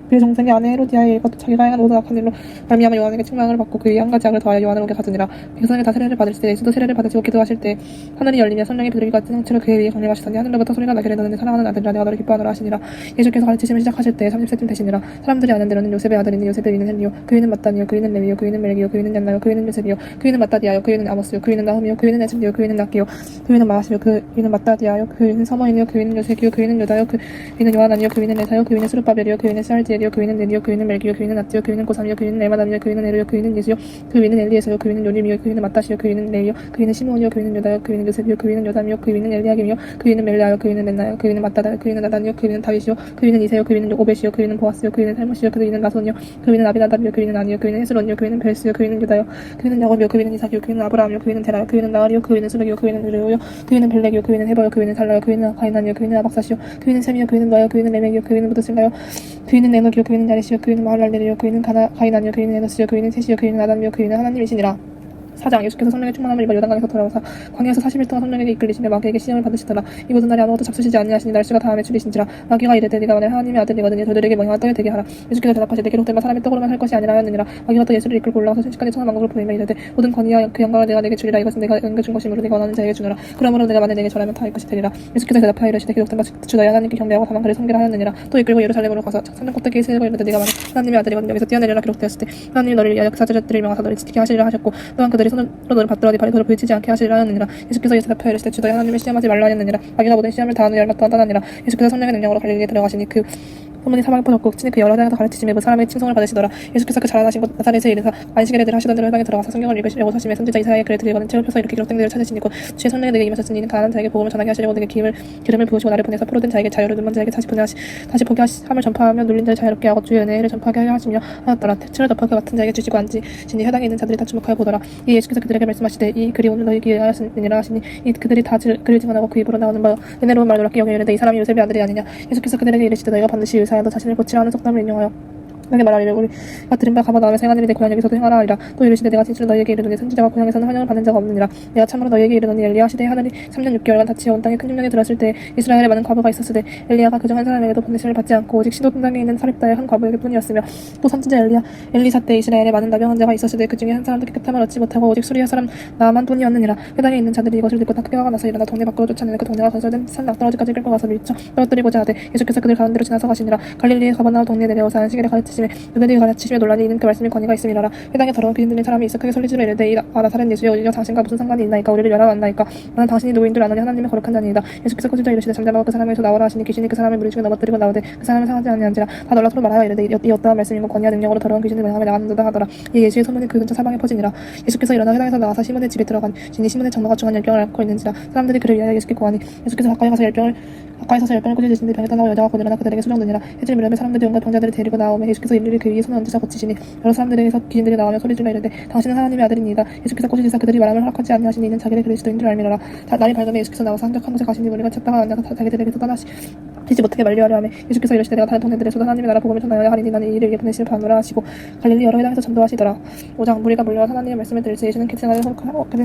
그의 동생의 아내 헤로디아의 일과 또 자기가 행한 모든 악한 일로 말미암아 요한에게 책망을 받고 그의 한 가지 악을 더하여 요한을 오게 가두니라. 백성이 다 세례를 받을 때 예수도 세례를 받으시고 기도하실 때 하늘이 열리며 성령이 비둘기 같은 형체로 그의 위에 강림하시더니 하늘로부터 소리가 나기를 너는 내 사랑하는 아들이라 내가 너를 기뻐하노라 하시니라. 예수께서 가르치심을 시작하실 때 30세쯤 되시니라. 사람들이 아는 대로는 요셉의 아들이니 요셉의 위는 헬리요 그 위는 마따니요 그 위는 레위요 그 위는 멜기요 그 위는 얀나요 그 위는 요셉이요 그 위는 마따디아요 그 위는 아모스요 그 위는 나훔이요 그 위는 에스리요 그 위는 낫기요 그 위는 마하시요 그 위는 마따디아요 그 위는 서머인이요 그 위는 요세기요 그 위는 요다요 그 위는 요하나니요 그 위는 에사요 그 위는 스룹바벨이요 그 위는 스알디엘이요 그 위는 네리요 그 위는 멜기요 그 위는 아띠요 그 위는 고삼이요 그 위는 엘마담이요 그 위는 에르요 그 위는 예수요 그 위는 엘리에서요 그 위는 요림이요 그 위는 마따시요 그 위는 레이요 그 위는 시므온이요 그 위는 요다요 그 위는 요셉이요 그 위는 요담이요 그 위는 엘리야김이요 그 위는 멜라요 그 위는 멘나요 그 위는 마따다 그 위는 나단이요 그 위는 다윗이요 그 위는 이세요 그 위는 오벳이요 그 위는 보아스요 그 위는 살무시요 그 위는 나손이요 그 위는 아비나답이요 그 위는 아니요 그 위는 헤스론이요 그 위는 벨스요 그 위는 유다요 그 위는 야곱이요 그 위는 이삭이요 그 위는 아브라함이요 그 위는 데라요 그 위는 나알이요 그 위는 스르기요 그 위는 르요 그 위는 벨렉이요 그 위는 헤버요 그 위는 살라요 그 위는 가이나니요 그 위는 아박사시요 그 위는 셈이요 그 위는 노아요 그 위는 레멕이요 그 위는 무드슬가요 그 위는 에녹이요 그 위는 야레시요 그 위는 마할랄레리요 그 위는 가이나니요 그 위는 에노스요 그 위는 셋이요 그 위는 아담이요 그 위는 하나님이시니라. 4장 예수께서 성령의 충만함을 입어 요단강에서 돌아오사 광야에서 40일 동안 성령에게 이끌리시며 마귀에게 시험을 받으시더라. 이 모든 날에 아무것도 잡수시지 아니하시니 날씨가 다음에 줄이신지라. 마귀가 이르되 네가 만일 하나님의 아들이거든요 저들에게 멍청한 떡을 되게 하라. 예수께서 대답하시되 기록된 바 사람의 떡으로만 살 것이 아니라 하였느니라. 마귀가 또 예수를 이끌고 올라가서 순식간에 천한 만국을 보이며 이르되 모든 권위와 그 영광을 내가 내게 주리라. 이것은 내가 안겨준 것이므로 네가 원하는 자에게 주노라. 그러므로 내가 만일 내게 절하면 다 이것이 되리라. 예수께서 대답하여 이르시되 기록된 바 주 너희 하나님께 경배하고 다만 그를 섬기라 하였느니라. 또 이끌고 예루살렘으로 가서 산전 꼭대기에 세우고 이르되 네가 만일 하나님의 아들이거든요 여기서 뛰어내리라. 기록되었을 때 하나님이 너를 위하여 사자들을 명하사 너를 지키게 하시리라 하셨고 또한 그들이 손으로 너를 받들어 네 발에 돌을 부딪히지 않게 하시리라 하느니라. 예수께서 대답하여 이르시되 주 너희 하나님을 시험하지 말라 하였느니라. 마귀가 모든 시험을 다한 후 열맛 또한 떠나니라. 예수께서 성령의 능력으로 갈릴리에 들어가시니 그 소문이 사방에 퍼졌고 친히 그 여러 대에서 가르치심에 그 사람의 칭송을 받으시더라. 예수께서 그 자라나신 곳 나사렛에 이르사 안식일에 늘 하시던 대로 회당에 들어가서 성경을 읽으시려고 서심해 선지자 이사야의 글을 들여거는 책을 펴서 이렇게 기록된 데를 찾으시니 곧 주의 성령이 내게 임하셨으니 이는 가난한 자에게 복음을 전하게 하시려고 내게 기름을 부으시고 나를 보내서 포로된 자에게 자유를 눈먼 자에게 다시 보게 함을 전파하며 눌린 자를 자유롭게 하고 주의 은혜를 전파하게 하시며 하였더라. 칠을 덮어 그 맡은 자에게 주시고 앉으시니 회당에 있는 자들이 다 주목하여 보더라. 이 예수께서 그들에게 말씀하시되 이 글이 오늘 너희에게 하였느니라 하시니 이 그들이 다 글을 증언하고 그 입으로 나오는 바 은혜로운 말 놀랍게 여겨 이르되 이 사람이 요셉의 아들이 아니냐. 예수께서 그들에게 이르시되 너희가 반드시 의사야도 자신을 고치라 하는 속담을 인용하여 내게 말하리를 우리가 들은 바 가고 나오며 생한 일이 내 고향 여기서도 행하라 하리라. 또 이르시되 내가 진실로 너희에게 이르노니 선지자가 고향에서는 환영을 받는 자가 없느니라. 내가 참으로 너희에게 이르노니 엘리야 시대에 하늘이 3년 6개월간 닫히어 온 땅에 큰 흉년이 들었을 때 이스라엘에 많은 과부가 있었으되 엘리야가 그중 한 사람에게도 보내심을 받지 않고 오직 시도 동상에 있는 사렙다의 한 과부에게 뿐이었으며 또 선지자 엘리사 때 이스라엘에 많은 나병 환자가 있었으되 그 중에 한 사람도 깨끗함을 얻지 못하고 오직 수리아 사람 나만 뿐이었느니라. 회당에 있는 자들이 이것을 듣고 다 크게 화가 나서 일어나 동네 밖으로 쫓아내는 그 동네가 건설된 산 낙떨어지까지 끌고 가서 밀쳐 떨어뜨리고자 하되 예수께서 그들 가운데로 지나서 가시니라. 갈릴리의 가버나움 동네에 내려오사 안식일에 가르치심에 그들이 가르치심에 논란이 있는 그 말씀이 권위가 있음이라라. 회당에 더러운 비린 들린 사람이 있어 크게 소리지르 이르되 나사렛 예수여 우리가 당신과 무슨 상관이 있나이까 우리를 멸하왔나이까. 나는 당신이 누구인 줄 아느냐. 하나님의 거룩한 자니이다. 예수께서 꼬집어 이르시되 잠잠하고 그 사람에게서 나오라 하시니 귀신이 그 사람을 무리치고 넘어뜨리고 나오되 그 사람을 상하지 아니한지라. 다 놀라 서로 말하여 이르되 이 어떠한 말씀이고 권위와 능력으로 더러운 귀신을 명함에 나가는도다 하더라. 이 예수의 소문이 그 근처 사방에 퍼지니라. 예수께서 일어나 회당에서 나와서 시몬의 집에 들어가니 시몬의 장로가 중한 열병을 앓고 있는지라. 사람들이 그를 위하여 예수께 구하니 예수께서 가까이 서서 열병을 꾸짖으시니 병이 떠나고 여자가 곧 일어나 그들에게 수정되니라. 해질 무렵에 사람들이 온갖 병자들을 데리고 나오며 예수께서 일일이 그 위에 손을 얹으사 고치시니 여러 사람들에게서 귀신들이 나오며 소리질러 이르되 당신은 하나님의 아들이니이다. 예수께서 꾸짖으사 그들이 말함을 허락하지 아니하시니 이는 자기를 그리스도인 줄 알미노라. 날이 밝으며 예수께서 나와서 한적한 곳에 가시니 무리가 찾다가 앉아서 자기들에게서 떠나시지 못하게 만류하려 하며 예수께서 이르시되 내가 다른 동네들에서도 하나님의 나라 복음을 전하여야 하리니 나는 이 일을 위해 보내심을 받노라 하시고 갈릴리 여러 회당에서 전도하시더라. 5장 무리가 몰려와 하나님의 말씀을 들으시 예수는 겟세마네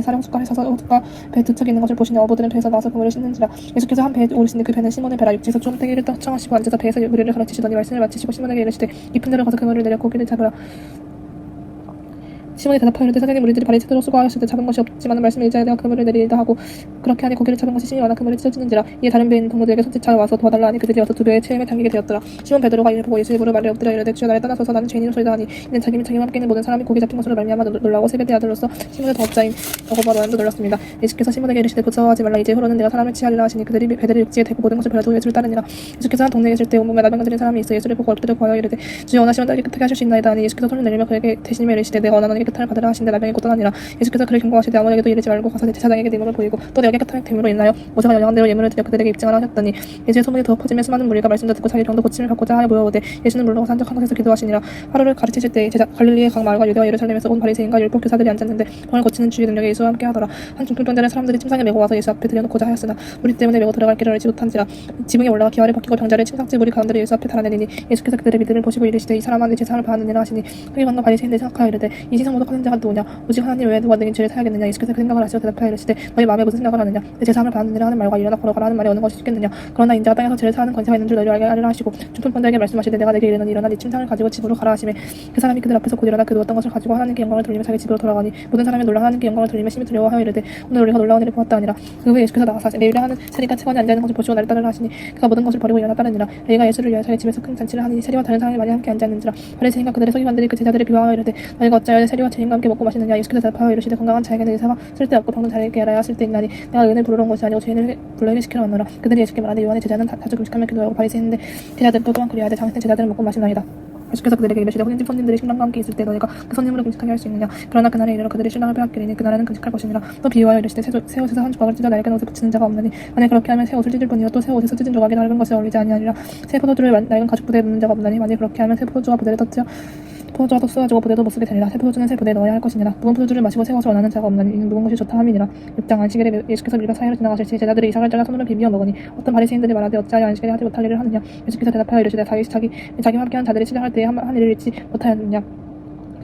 사령숫가에 서서 옷과 배 두 척 있는 것을 보시니 어부들은 배에서 나와서 그물을 씻는지라. 예수께서 한 배에 오르시니 그 배는 시몬의 배라. 육지에서 조금떼기를 청하시고 앉아서 배에서 우리를 가르치시더니 말씀을 마치시고 시몬에게 이르시되 깊은 데로 가서 그물을 내려 고기를 잡으라. 시몬이 대답하여 이르되 선생님 우리들이 발이 채도록 수고하였을 때 잡은 것이 없지만 말씀을 의지하여 내가 그물을 내리이다 하고 그렇게 하니 고기를 잡은 것이 신이 많아 그물이 찢어지는지라. 이에 다른 배에 있는 동무들에게 손짓하여 와서 도와달라 하니 그들이 와서 두 배의 체험에 당기게 되었더라. 시몬 베드로가 이를 보고 예수의 무릎 아래 엎드려 이르되 주여 나를 떠나소서 나는 죄인이로소이다 하니 이는 자기와 함께 있는 모든 사람이 고기 잡힌 것으로 말미암아 놀라고 세베대의 아들로서 시몬의 더업자인 야고보와 요한도 놀랐습니다. 예수께서 시몬에게 이르시되 고쳐하지 말라. 이제 후로는 내가 사람을 취하리라 하시니 그들이 배들을 육지에 대고 모든 것을 버려두고 예수를 따르니라. 예수께서 한 동네에 계실 때 온몸에 나병들인 사람이 있어 예수를 보고 엎드려 구하여 이르되 주여 원하시면 딸 깨끗하게 하실 수 있나이다 하니 예수께서 손을 내리며 그에게 대신임에 이르시되 내가 원하노니 너에게 그 탈을 받으라 하신데 나병이 곧 떠나니라. 예수께서 그를 경고하시되 아무에게도 이르지 말고 가서 제사장에게 네 몸을 보이고 또 너에게 그 탈 됨으로 인하여 모세가 명한 대로 예물을 드려 그들에게 입증하라 하셨더니 예수의 소문이 더욱 퍼지며 수많은 무리가 말씀도 듣고 자기 병도 고침을 받고자 하여 모여오되 예수는 물러가서 한적한 곳에서 기도하시니라. 하루를 가르치실 때 갈릴리의 각 마을과 유대와 예루살렘에서 온 바리새인과 율법 교사들이 앉았는데 병을 고치는 주의 능력이 예수와 함께 하더라. 한 중풍병자를 사람들이 침상에 메고 와서 예수 앞에 들여놓고자 하였으나 무리 때문에 메고 들어갈 길을 알지 못한지라. 지붕에 올라가 기와를 벗기고 병자를 침상집 무리 가운데로 예수 앞에 달아내리니 예수께서 그들의 믿음을 보시고 이르시되 이 사람은 내 제사함을 받았느니라 하시니 서기관과 바리새인들이 생각하여 이르되 이 세상 모독 하는 자가 누구냐 오직 하나님 외에 누가 내게 죄를 사야겠느냐. 예수께서 그 생각을 아시고 대답하여 이르시되 너희 마음에 무슨 생각을 하느냐 내 제사함을 받았느니라 하는 말과 일어나 걸어가라 하는 말이 어느 것이 쉽겠느냐. 그러나 인자가 땅에서 죄를 사하는 권세가 있는 줄 너희를 알게 하리라 하시고 중풍병자에게 말씀하시되 내가 내게 이르노니 일어나 네 침상을 가지고 집으로 가라 하시매 그 사람이 그들 앞에서 곧 일어나 그 누웠던 것을 가지고 하나님께 영광을 돌리며 자기 집으로 돌아가니 모든 사람이 놀라 하나님께 영광을 돌리며 심히 두려워하여 이르되 오늘 우리가 놀라운 일을 보았다 하니라. 그 후에 예수께서 나가사 레위를 하는 세리가 채관에 앉아있는 것을 보시고 나를 따르라 하시니 그가 모든 것을 버리고 일어나 따르니라. 레위가 예수를 위하여 자기 집에서 큰 잔치를 하니 세리와 다른 사람이 많이 함께 앉아있는지라. 바리새인과 그들의 서기관들이 그 제자들을 비방하여 이르되 너희가 어찌하여 세리와 죄인과 함께 먹고 마시느냐. 예수께서 대답하여 이르시되 건강한 자에게는 의사가 쓸데없고 병든 자에게 알아야 쓸데있나니 내가 의인을 부르러 온 것이 아니고 죄인을 불러 일시키러 왔노라. 그들이 예수께 말하되 요한의 제자는 자주 금식하며 기도하고 바리새인인데 제자들도 또한 그리하되 장식된 제자들은 먹고 마시나이다. 예수께서 그들에게 이르시되 혼인집 손님들이 신랑과 함께 있을 때 너희가 그 손님으로 금식하게 할 수 있느냐. 그러나 그날에 이르러 그들이 신랑을 빼앗기리니 그날에는 금식할 것이니라. 또 비유하여 이르시되 새 옷에서 한 조각을 찢어 낡은 옷에 붙이는 자가 없느니 만약 그렇게 하면 새 옷을 찢을 뿐이요 또 새 옷에서 찢은 조각이 낡은 것에 어울리지 아니하리라. 새 포도주를 낡은 가죽 부대에 넣는 자가 없느니 만약 그렇게 하면 새 포도주가 부대를 터뜨려 포도주가 또 쏟아지고 부대도 못쓰게 되리라. 새 포도주는 새 부대에 넣어야 할 것이니라. 묵은 포도주를 마시고 새 것을 원하는 자가 없나니 이는 묵은 것이 좋다 함이니라. 6장 안식일에 예수께서 밀가 사이로 지나가실 때 제자들이 이삭을 잘라 손으로 비비어 먹으니 어떤 바리새인들이 말하되 어찌하여 안식일에 하지 못할 일을 하느냐. 예수께서 대답하여 이르시되 자기와 함께한 자들이 시작할 때에 한 일을 잃지 못하였느냐.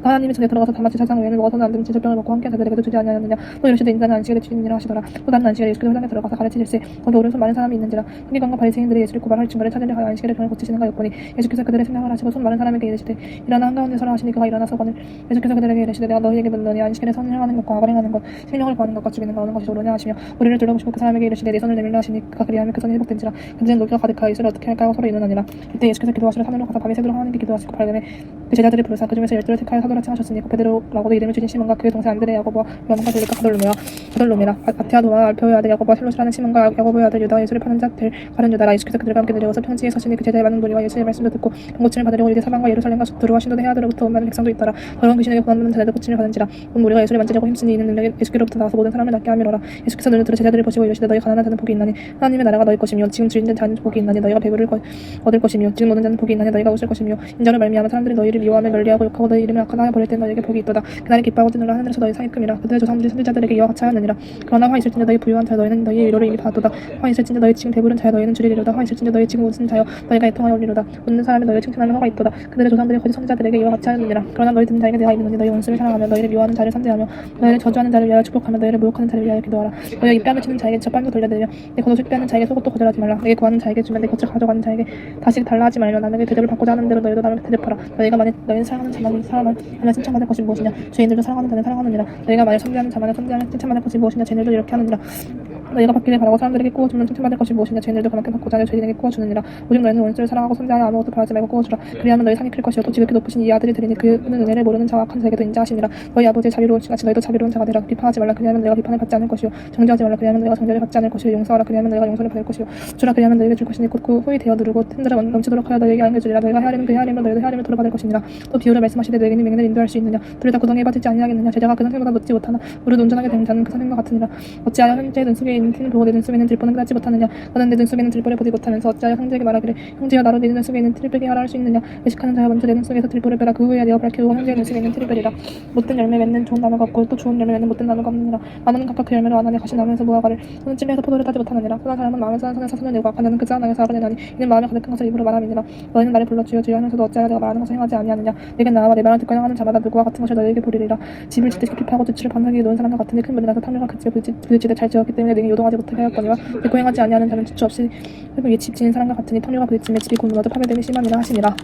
하나님이 전에 들어가서 다마치 사장 외에는 먹어서는 안 되는 질병을 먹고 함께 자들에게도 주지 아니하였느냐. 또 이르시되 인자는 안식일에 주님이라 하시더라. 또 다른 안식일에 예수께서 회당에 들어가서 가르치실세 거기 오른손 많은 사람이 있는지라. 서기관과 바리새인들이 예수를 고발할 증거를 찾으려 하여 안식일에 병을 고치시는가 였더니 예수께서 그들의 생각을 하시고 손 많은 사람에게 이르시되 일어나 한가운데 서라 하시니 그가 일어나서 거늘 예수께서 그들에게 이르시되 내가 너희에게 묻노니 안식일에 선을 행하는 것과 악을 행하는 것 생명을 구하는 것과 죽이는 것 어느 것이 옳으냐 하시며 우리를 둘러보시고 그 사람에게 이르시되 네 손을 내밀라 하시니 그가 그리하면 그 손이 회복된지라. 그들은 노기가 가득하여 예수를 어떻게 할까 하고 서로 이르느니라. 이때 예수께서 기도하시러 산으로 가서 밤이 새도록 하나님께 기도하시고 밝음에 그 제자들이 부르사 그 중에서 12를 택하여 사도라 칭하셨으니 곧 베드로라고도 이름을 주신 시몬과 그의 동생 안드레 야고보와 요한과 빌립과 가돌로메라 아티아도와 알페오의 아들 야고보와 셀롯이라는 시몬과 야고보의 아들 유다 예수를 파는 자들 가룟 유다라. 예수께서 그들과 함께 내려와서 평지에 서시니 그 제자의 많은 무리와 예수의 말씀도 듣고 병고침을 받으려고 유대 사방과 예루살렘과 두루와 시도대 해아들로부터 온 많은 백성도 있더라. 더러운 귀신에게 고난받는 자들도 고침을 받은지라. 온 무리가 예수를 만지려고 힘쓰니 이는 능력이 예수께로부터 나와서 모든 사람을 낫게 하미로라. 예수께서 눈을 들어 제자들을 보시고 이르시되 너희 가난한 자는 복이 있나니 하나님의 나라가 너희 것이며 지금 주인된 자는 복이 있나니 너희가 배부를 얻을 것이며 지금 노는 자는 복이 있나니 너희가 웃을 것이며 인자로 말미암아 사람들이 너희를 미워하며 멀리하고 욕하고 너희 이름을 악하다 하여 버릴 때 너희에게 복이 있도다. 그날에 기뻐하고 뛰놀라 하늘에서 너희 상이 큼이라. 그들의 조상들이 선지자들에게 이와 같이 하였느니라. 그러나 화 있을진저 너희 부유한 자여 너희는 너희의 위로를 이미 받았도다. 화 있을진저 너희 지금 배부른 자여 너희는 줄이리로다. 화 있을진저 너희 지금 웃은 자여 너희가 애통하여 올리로다. 웃는 사람이 너희를 칭찬하며 화가 있도다. 그들의 조상들이 거짓 선지자들에게 이와 같이 하였느니라. 그러나 너희 듣는 자에게 내가 이르노니 너희 원수를 사랑하며 너희를 미워하는 자를 선대하며 너희를 저주하는 자를 위하여 축복하며 너희를 모욕하는 자를 위하여 기도하라. 너희가 입 빼앗는 치는 자에게 젖방도 돌려드리며 내 겉옷을 빼앗는 자에게 속옷도 거절하지 말라. 내게 구하는 자에게 주면 내 것을 가져가는 자에게 다시 달라 하지 말며 남에게 대접을 받고자 하는 대로 너희도 남을 대접하라. 너희가 만약 너희는 사랑하는 자만을 사랑하면 칭찬받을 것이 무엇이냐. 죄인들도 사랑하는 자는 사랑하느니라. 너희가 만약 선대하는 자만을 선대하면 칭찬받을 것이 무엇이냐. 죄인들도 이렇게 하느니라. 너희가 받기를 바라고 사람들에게 꾸어주면 칭찬받을 것이 무엇이냐. 죄인들도 그만큼 받고자 하여 죄인에게 꾸어주느니라. 오직 너희는 원수를 사랑하고 선대하여 아무것도 바라지 말고 꾸어주라. 그리하면 너희 상이 클 것이요 또 지극히 높으신 이 아들이 되리니 그는 은혜를 모르는 자와 악한 자에게도 인자하시니라. 너희 아버지의 자비로운 같이 너희도 자비로운 자가 되라. 비판하지 말라. 그리하면 너희가 비판을 받지 않을 것이요 정죄하지 말라. 그리하면 너희가 정죄를 받지 않을 것이요 용서하라. 그리하면 너희가 용서를 받을 것이요 주라. 그리하면 너희에게 줄 것이니 곧 그 후이 되어 누르고 흔들어 넘치도록 하여 너희에게 안겨주리라. 너희가 헤아리면 그 헤아림을 너희도 헤아림을 도로받을 것이니라. 또 비유를 말씀하시되 너희는 맹인을 인도할 수 있느냐. 둘이 다 구덩이에 빠지지 아니하겠느냐. 제자가 그 선생보다 못지 못하나 무릇 온전하게 된 자는 그 선생과 같으니라. 어찌하여 형제의 눈속에 있는 티는 보고 내 눈속에 있는 들보는 깨닫지 못하느냐. 너는 내 눈속에 있는 들보를 보지 못하면서 어찌하여 형제에게 말하기를 형제여 나로 내 눈속에 있는 티를 빼게 하라 할 수 있느냐. 외식하는 자여 먼저 내 눈속에서 들보를 빼라. 그 후에 내가 밝히고 형제의 눈속에 있는 티를 빼리라. 못된 열매 맺는 좋은 나무가 없고 또 좋은 열매 맺는 못된 나무가 없느니라. 나무는 각각 그 열매로 안하니 가시 나무에서 무화과를 손은 찜에서 포도를 따지 못하느니라. 선한 사람은 마음에서 한 손에서 손을 내고 악한 자는 그자 땅에서 악을 내나니 이는 마음에 가득한 것을 입으로 말함이니라. 너희는 나를 불러 주여 주여 하면서도 어찌하여 내가 말하는 것을 행하지 아니하느냐. 내겐 나와 내 말을 듣고 행하는 자마다 누구와 같은 것을 너희에게 보리리라. 집을 짓듯이 깊이 파고 두치를 반석에 놓은 사람과 같으니 큰 물이 나서 탕류가 그 집을 부딪히되 잘 지었기 때문에 능히 요동하지 못하게 하였거니와 듣고 행하지 아니하는 자는 주체 없이 흙을 집 지은 사람과 같으니 탕류가 부딪히며 집이 곧 무너져 파괴됨이 심함이라 하시니라.